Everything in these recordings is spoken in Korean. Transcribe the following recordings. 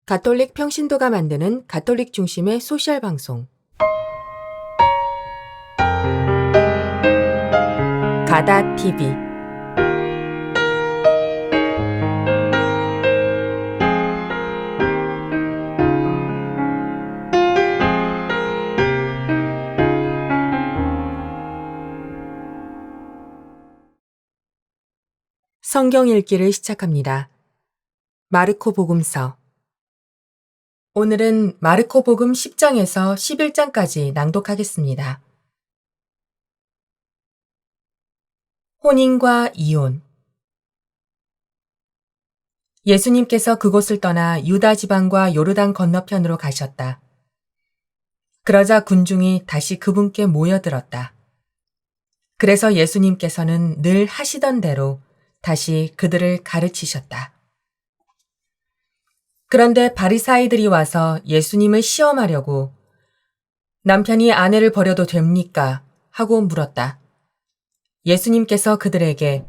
가톨릭 평신도가 만드는 가톨릭 중심의 소셜 방송 가다TV. 성경 읽기를 시작합니다. 마르코 복음서. 오늘은 마르코 복음 10장에서 11장까지 낭독하겠습니다. 혼인과 이혼. 예수님께서 그곳을 떠나 유다 지방과 요르단 건너편으로 가셨다. 그러자 군중이 다시 그분께 모여들었다. 그래서 예수님께서는 늘 하시던 대로 다시 그들을 가르치셨다. 그런데 바리사이들이 와서 예수님을 시험하려고 남편이 아내를 버려도 됩니까? 하고 물었다. 예수님께서 그들에게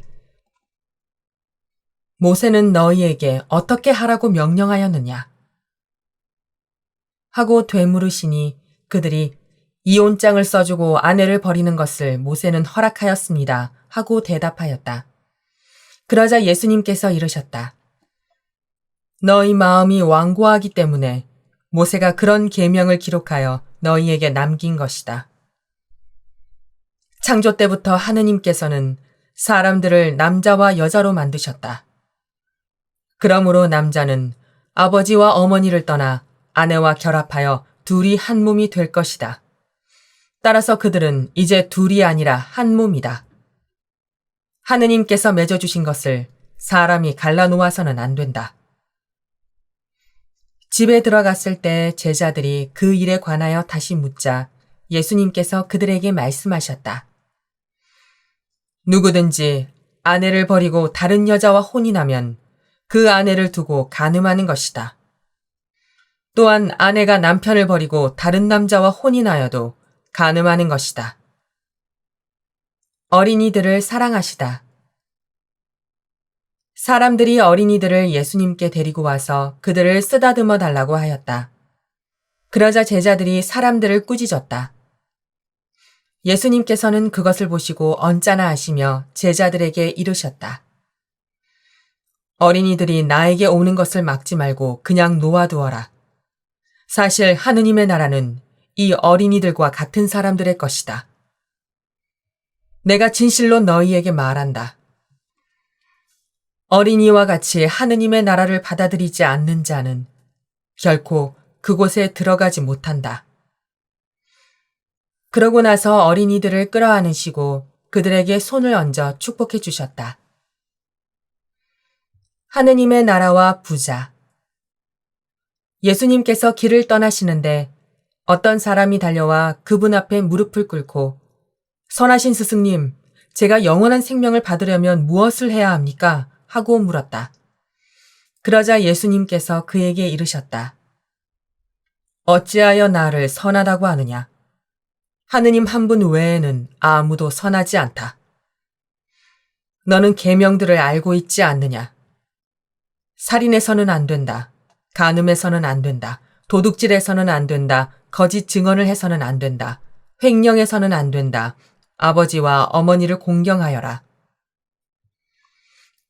모세는 너희에게 어떻게 하라고 명령하였느냐? 하고 되물으시니 그들이 이혼장을 써주고 아내를 버리는 것을 모세는 허락하였습니다. 하고 대답하였다. 그러자 예수님께서 이르셨다. 너희 마음이 완고하기 때문에 모세가 그런 계명을 기록하여 너희에게 남긴 것이다. 창조 때부터 하느님께서는 사람들을 남자와 여자로 만드셨다. 그러므로 남자는 아버지와 어머니를 떠나 아내와 결합하여 둘이 한 몸이 될 것이다. 따라서 그들은 이제 둘이 아니라 한 몸이다. 하느님께서 맺어주신 것을 사람이 갈라놓아서는 안 된다. 집에 들어갔을 때 제자들이 그 일에 관하여 다시 묻자 예수님께서 그들에게 말씀하셨다. 누구든지 아내를 버리고 다른 여자와 혼인하면 그 아내를 두고 간음하는 것이다. 또한 아내가 남편을 버리고 다른 남자와 혼인하여도 간음하는 것이다. 어린이들을 사랑하시다. 사람들이 어린이들을 예수님께 데리고 와서 그들을 쓰다듬어 달라고 하였다. 그러자 제자들이 사람들을 꾸짖었다. 예수님께서는 그것을 보시고 언짢아 하시며 제자들에게 이르셨다. 어린이들이 나에게 오는 것을 막지 말고 그냥 놓아두어라. 사실 하느님의 나라는 이 어린이들과 같은 사람들의 것이다. 내가 진실로 너희에게 말한다. 어린이와 같이 하느님의 나라를 받아들이지 않는 자는 결코 그곳에 들어가지 못한다. 그러고 나서 어린이들을 끌어안으시고 그들에게 손을 얹어 축복해 주셨다. 하느님의 나라와 부자. 예수님께서 길을 떠나시는데 어떤 사람이 달려와 그분 앞에 무릎을 꿇고 선하신 스승님, 제가 영원한 생명을 받으려면 무엇을 해야 합니까? 하고 물었다. 그러자 예수님께서 그에게 이르셨다. 어찌하여 나를 선하다고 하느냐? 하느님 한 분 외에는 아무도 선하지 않다. 너는 계명들을 알고 있지 않느냐? 살인해서는 안 된다. 간음해서는 안 된다. 도둑질해서는 안 된다. 거짓 증언을 해서는 안 된다. 횡령해서는 안 된다. 아버지와 어머니를 공경하여라.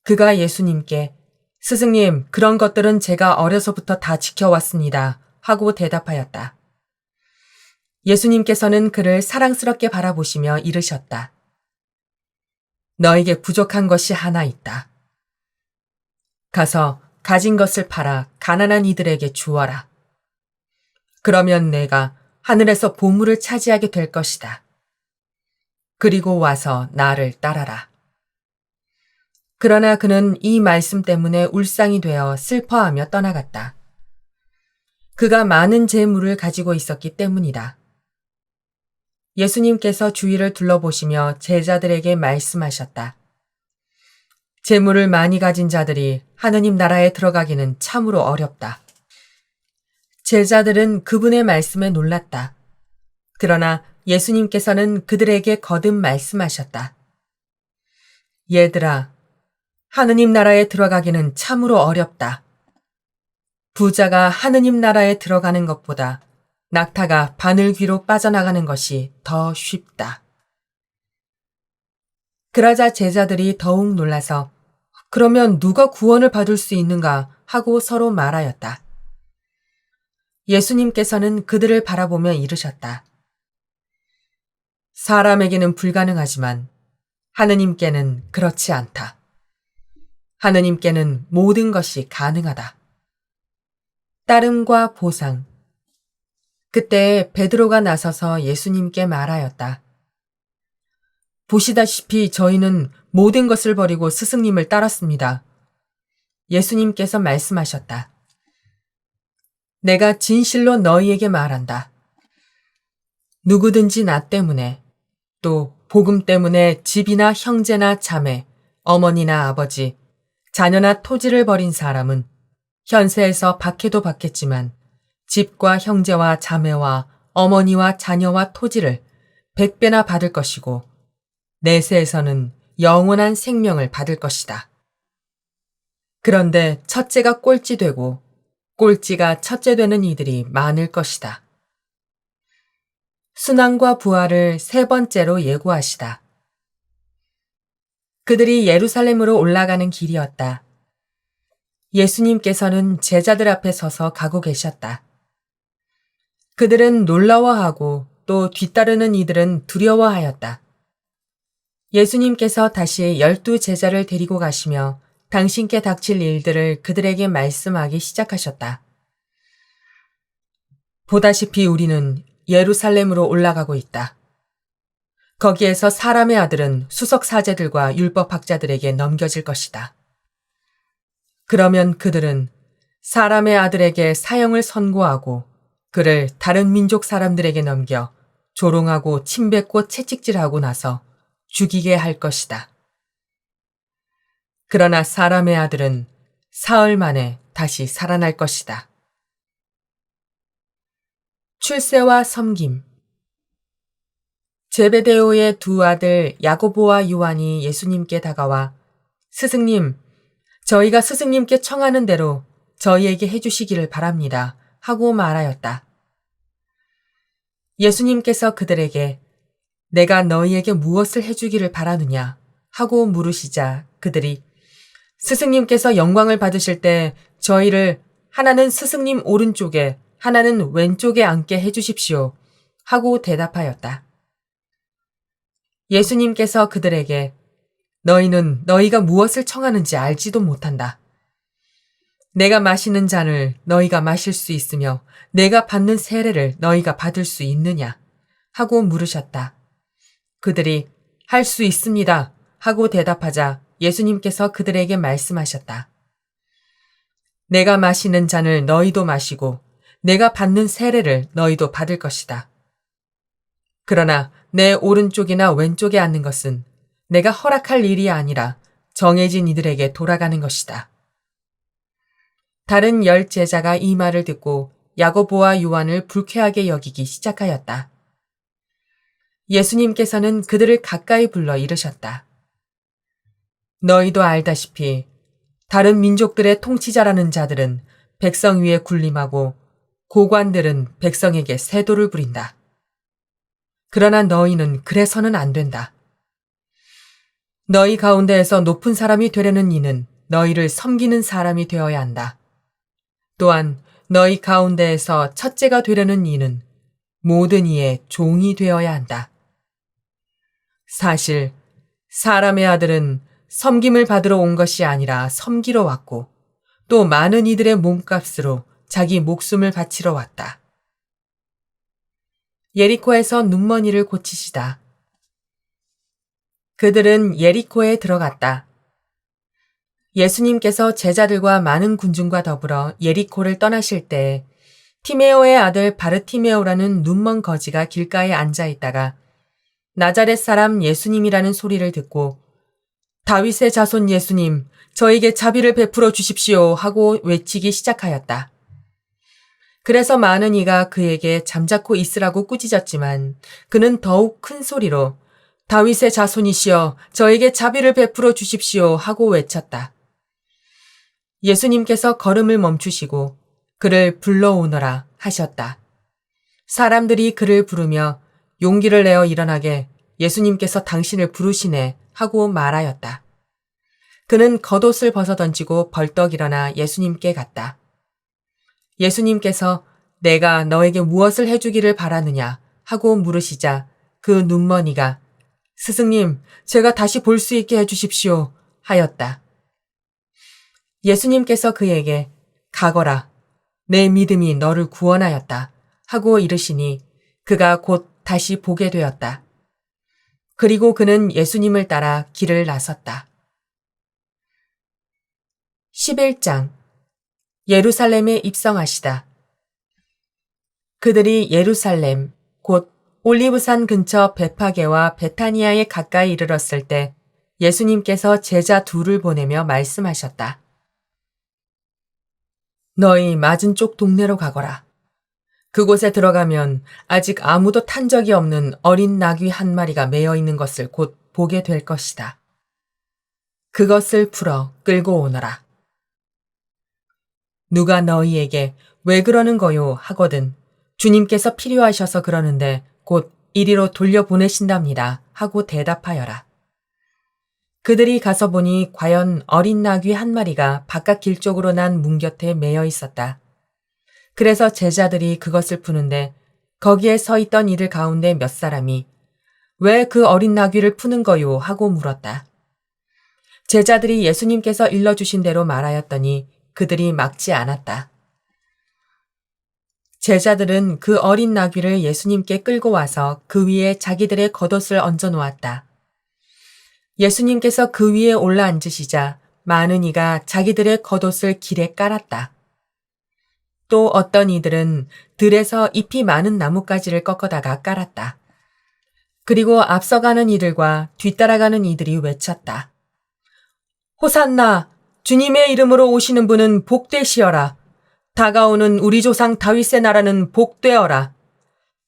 그가 예수님께 스승님, 그런 것들은 제가 어려서부터 다 지켜왔습니다. 하고 대답하였다. 예수님께서는 그를 사랑스럽게 바라보시며 이르셨다. 너에게 부족한 것이 하나 있다. 가서 가진 것을 팔아 가난한 이들에게 주어라. 그러면 내가 하늘에서 보물을 차지하게 될 것이다. 그리고 와서 나를 따라라. 그러나 그는 이 말씀 때문에 울상이 되어 슬퍼하며 떠나갔다. 그가 많은 재물을 가지고 있었기 때문이다. 예수님께서 주위를 둘러보시며 제자들에게 말씀하셨다. 재물을 많이 가진 자들이 하느님 나라에 들어가기는 참으로 어렵다. 제자들은 그분의 말씀에 놀랐다. 그러나 예수님께서는 그들에게 거듭 말씀하셨다. 얘들아, 하느님 나라에 들어가기는 참으로 어렵다. 부자가 하느님 나라에 들어가는 것보다 낙타가 바늘 귀로 빠져나가는 것이 더 쉽다. 그러자 제자들이 더욱 놀라서 그러면 누가 구원을 받을 수 있는가 하고 서로 말하였다. 예수님께서는 그들을 바라보며 이르셨다. 사람에게는 불가능하지만 하느님께는 그렇지 않다. 하느님께는 모든 것이 가능하다. 따름과 보상. 그때 베드로가 나서서 예수님께 말하였다. 보시다시피 저희는 모든 것을 버리고 스승님을 따랐습니다. 예수님께서 말씀하셨다. 내가 진실로 너희에게 말한다. 누구든지 나 때문에 또 복음 때문에 집이나 형제나 자매, 어머니나 아버지, 자녀나 토지를 버린 사람은 현세에서 박해도 받겠지만 집과 형제와 자매와 어머니와 자녀와 토지를 100배나 받을 것이고 내세에서는 영원한 생명을 받을 것이다. 그런데 첫째가 꼴찌 되고 꼴찌가 첫째 되는 이들이 많을 것이다. 순환과 부활을 세 번째로 예고하시다. 그들이 예루살렘으로 올라가는 길이었다. 예수님께서는 제자들 앞에 서서 가고 계셨다. 그들은 놀라워하고 또 뒤따르는 이들은 두려워하였다. 예수님께서 다시 12 제자를 데리고 가시며 당신께 닥칠 일들을 그들에게 말씀하기 시작하셨다. 보다시피 우리는 예루살렘으로 올라가고 있다. 거기에서 사람의 아들은 수석 사제들과 율법학자들에게 넘겨질 것이다. 그러면 그들은 사람의 아들에게 사형을 선고하고 그를 다른 민족 사람들에게 넘겨 조롱하고 침뱉고 채찍질하고 나서 죽이게 할 것이다. 그러나 사람의 아들은 사흘 만에 다시 살아날 것이다. 출세와 섬김. 제베데오의 두 아들 야고보와 요한이 예수님께 다가와 스승님, 저희가 스승님께 청하는 대로 저희에게 해주시기를 바랍니다 하고 말하였다. 예수님께서 그들에게 내가 너희에게 무엇을 해주기를 바라느냐 하고 물으시자 그들이 스승님께서 영광을 받으실 때 저희를 하나는 스승님 오른쪽에 하나는 왼쪽에 앉게 해주십시오 하고 대답하였다. 예수님께서 그들에게 너희는 너희가 무엇을 청하는지 알지도 못한다. 내가 마시는 잔을 너희가 마실 수 있으며 내가 받는 세례를 너희가 받을 수 있느냐 하고 물으셨다. 그들이 할 수 있습니다 하고 대답하자 예수님께서 그들에게 말씀하셨다. 내가 마시는 잔을 너희도 마시고 내가 받는 세례를 너희도 받을 것이다. 그러나 내 오른쪽이나 왼쪽에 앉는 것은 내가 허락할 일이 아니라 정해진 이들에게 돌아가는 것이다. 다른 10 제자가 이 말을 듣고 야고보와 요한을 불쾌하게 여기기 시작하였다. 예수님께서는 그들을 가까이 불러 이르셨다. 너희도 알다시피 다른 민족들의 통치자라는 자들은 백성 위에 군림하고 고관들은 백성에게 세도를 부린다. 그러나 너희는 그래서는 안 된다. 너희 가운데에서 높은 사람이 되려는 이는 너희를 섬기는 사람이 되어야 한다. 또한 너희 가운데에서 첫째가 되려는 이는 모든 이의 종이 되어야 한다. 사실 사람의 아들은 섬김을 받으러 온 것이 아니라 섬기러 왔고 또 많은 이들의 몸값으로 자기 목숨을 바치러 왔다. 예리코에서 눈먼이를 고치시다. 그들은 예리코에 들어갔다. 예수님께서 제자들과 많은 군중과 더불어 예리코를 떠나실 때 티메오의 아들 바르티메오라는 눈먼 거지가 길가에 앉아 있다가 나자렛 사람 예수님이라는 소리를 듣고 다윗의 자손 예수님, 저에게 자비를 베풀어 주십시오 하고 외치기 시작하였다. 그래서 많은 이가 그에게 잠자코 있으라고 꾸짖었지만 그는 더욱 큰 소리로 다윗의 자손이시여 저에게 자비를 베풀어 주십시오 하고 외쳤다. 예수님께서 걸음을 멈추시고 그를 불러오너라 하셨다. 사람들이 그를 부르며 용기를 내어 일어나게 예수님께서 당신을 부르시네 하고 말하였다. 그는 겉옷을 벗어던지고 벌떡 일어나 예수님께 갔다. 예수님께서 내가 너에게 무엇을 해주기를 바라느냐 하고 물으시자 그 눈머니가 스승님, 제가 다시 볼 수 있게 해주십시오 하였다. 예수님께서 그에게 가거라. 내 믿음이 너를 구원하였다 하고 이르시니 그가 곧 다시 보게 되었다. 그리고 그는 예수님을 따라 길을 나섰다. 11장 예루살렘에 입성하시다. 그들이 예루살렘 곧 올리브산 근처 베파게와 베타니아에 가까이 이르렀을 때 예수님께서 제자 둘을 보내며 말씀하셨다. 너희 맞은 쪽 동네로 가거라. 그곳에 들어가면 아직 아무도 탄 적이 없는 어린 나귀 한 마리가 매여 있는 것을 곧 보게 될 것이다. 그것을 풀어 끌고 오너라. 누가 너희에게 왜 그러는 거요 하거든 주님께서 필요하셔서 그러는데 곧 이리로 돌려보내신답니다 하고 대답하여라. 그들이 가서 보니 과연 어린 나귀 한 마리가 바깥 길 쪽으로 난 문 곁에 매여 있었다. 그래서 제자들이 그것을 푸는데 거기에 서 있던 이들 가운데 몇 사람이 왜 그 어린 나귀를 푸는 거요 하고 물었다. 제자들이 예수님께서 일러주신 대로 말하였더니 그들이 막지 않았다. 제자들은 그 어린 나귀를 예수님께 끌고 와서 그 위에 자기들의 겉옷을 얹어 놓았다. 예수님께서 그 위에 올라 앉으시자 많은 이가 자기들의 겉옷을 길에 깔았다. 또 어떤 이들은 들에서 잎이 많은 나뭇가지를 꺾어다가 깔았다. 그리고 앞서가는 이들과 뒤따라가는 이들이 외쳤다. 호산나! 주님의 이름으로 오시는 분은 복되시어라. 다가오는 우리 조상 다윗의 나라는 복되어라.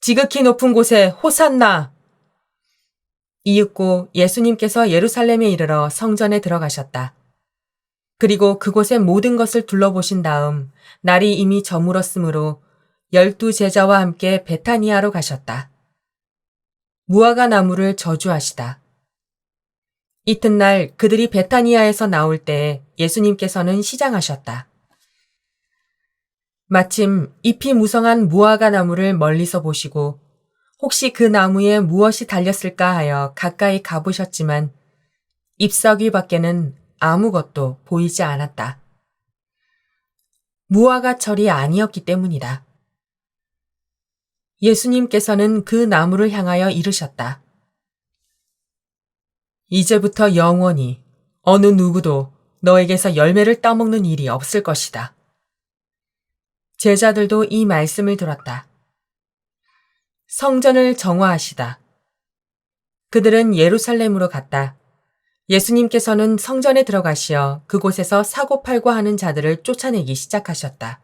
지극히 높은 곳에 호산나! 이윽고 예수님께서 예루살렘에 이르러 성전에 들어가셨다. 그리고 그곳의 모든 것을 둘러보신 다음 날이 이미 저물었으므로 12 제자와 함께 베타니아로 가셨다. 무화과 나무를 저주하시다. 이튿날 그들이 베타니아에서 나올 때에 예수님께서는 시장하셨다. 마침 잎이 무성한 무화과 나무를 멀리서 보시고 혹시 그 나무에 무엇이 달렸을까 하여 가까이 가보셨지만 잎사귀 밖에는 아무것도 보이지 않았다. 무화과철이 아니었기 때문이다. 예수님께서는 그 나무를 향하여 이르셨다. 이제부터 영원히 어느 누구도 너에게서 열매를 따먹는 일이 없을 것이다. 제자들도 이 말씀을 들었다. 성전을 정화하시다. 그들은 예루살렘으로 갔다. 예수님께서는 성전에 들어가시어 그곳에서 사고팔고 하는 자들을 쫓아내기 시작하셨다.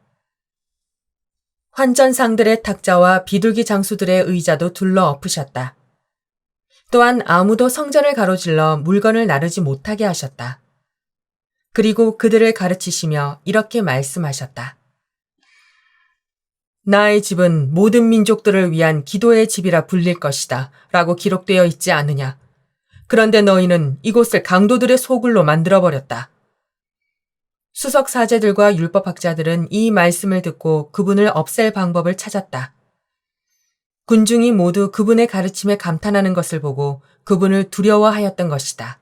환전상들의 탁자와 비둘기 장수들의 의자도 둘러 엎으셨다. 또한 아무도 성전을 가로질러 물건을 나르지 못하게 하셨다. 그리고 그들을 가르치시며 이렇게 말씀하셨다. 나의 집은 모든 민족들을 위한 기도의 집이라 불릴 것이다 라고 기록되어 있지 않느냐. 그런데 너희는 이곳을 강도들의 소굴로 만들어버렸다. 수석 사제들과 율법학자들은 이 말씀을 듣고 그분을 없앨 방법을 찾았다. 군중이 모두 그분의 가르침에 감탄하는 것을 보고 그분을 두려워하였던 것이다.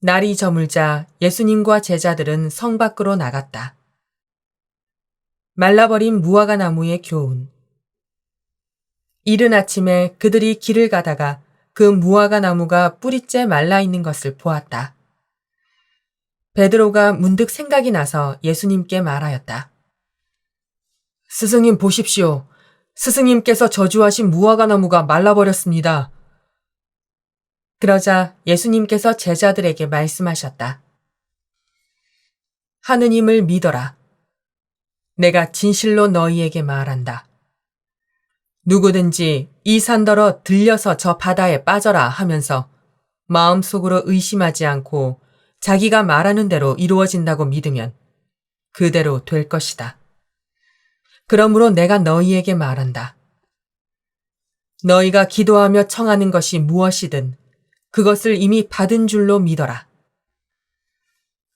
날이 저물자 예수님과 제자들은 성 밖으로 나갔다. 말라버린 무화과 나무의 교훈. 이른 아침에 그들이 길을 가다가 그 무화과 나무가 뿌리째 말라 있는 것을 보았다. 베드로가 문득 생각이 나서 예수님께 말하였다. 스승님 보십시오. 스승님께서 저주하신 무화과 나무가 말라버렸습니다. 그러자 예수님께서 제자들에게 말씀하셨다. 하느님을 믿어라. 내가 진실로 너희에게 말한다. 누구든지 이 산더러 들려서 저 바다에 빠져라 하면서 마음속으로 의심하지 않고 자기가 말하는 대로 이루어진다고 믿으면 그대로 될 것이다. 그러므로 내가 너희에게 말한다. 너희가 기도하며 청하는 것이 무엇이든 그것을 이미 받은 줄로 믿어라.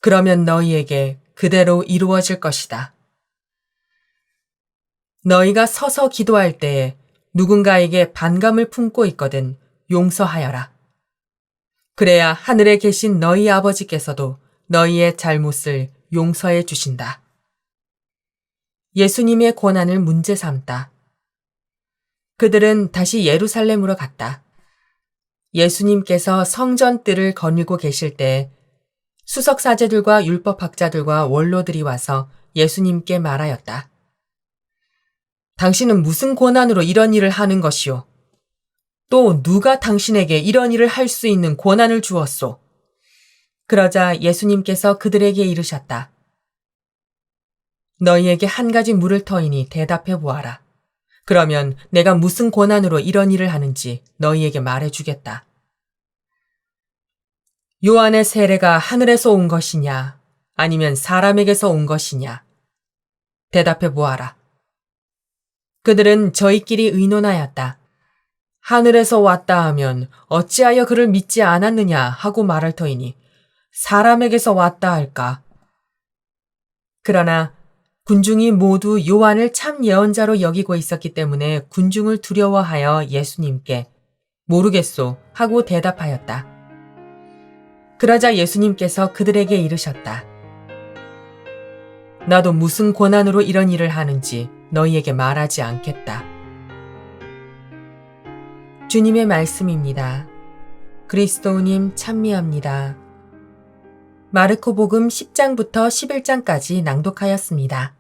그러면 너희에게 그대로 이루어질 것이다. 너희가 서서 기도할 때에 누군가에게 반감을 품고 있거든 용서하여라. 그래야 하늘에 계신 너희 아버지께서도 너희의 잘못을 용서해 주신다. 예수님의 고난을 문제 삼다. 그들은 다시 예루살렘으로 갔다. 예수님께서 성전 뜰을 거닐고 계실 때 수석사제들과 율법학자들과 원로들이 와서 예수님께 말하였다. 당신은 무슨 권한으로 이런 일을 하는 것이오? 또 누가 당신에게 이런 일을 할 수 있는 권한을 주었소? 그러자 예수님께서 그들에게 이르셨다. 너희에게 한 가지 물을 터이니 대답해 보아라. 그러면 내가 무슨 권한으로 이런 일을 하는지 너희에게 말해주겠다. 요한의 세례가 하늘에서 온 것이냐, 아니면 사람에게서 온 것이냐? 대답해 보아라. 그들은 저희끼리 의논하였다. 하늘에서 왔다 하면 어찌하여 그를 믿지 않았느냐 하고 말할 터이니 사람에게서 왔다 할까? 그러나 군중이 모두 요한을 참 예언자로 여기고 있었기 때문에 군중을 두려워하여 예수님께 모르겠소 하고 대답하였다. 그러자 예수님께서 그들에게 이르셨다. 나도 무슨 권한으로 이런 일을 하는지 너희에게 말하지 않겠다. 주님의 말씀입니다. 그리스도님 찬미합니다. 마르코복음 10장부터 11장까지 낭독하였습니다.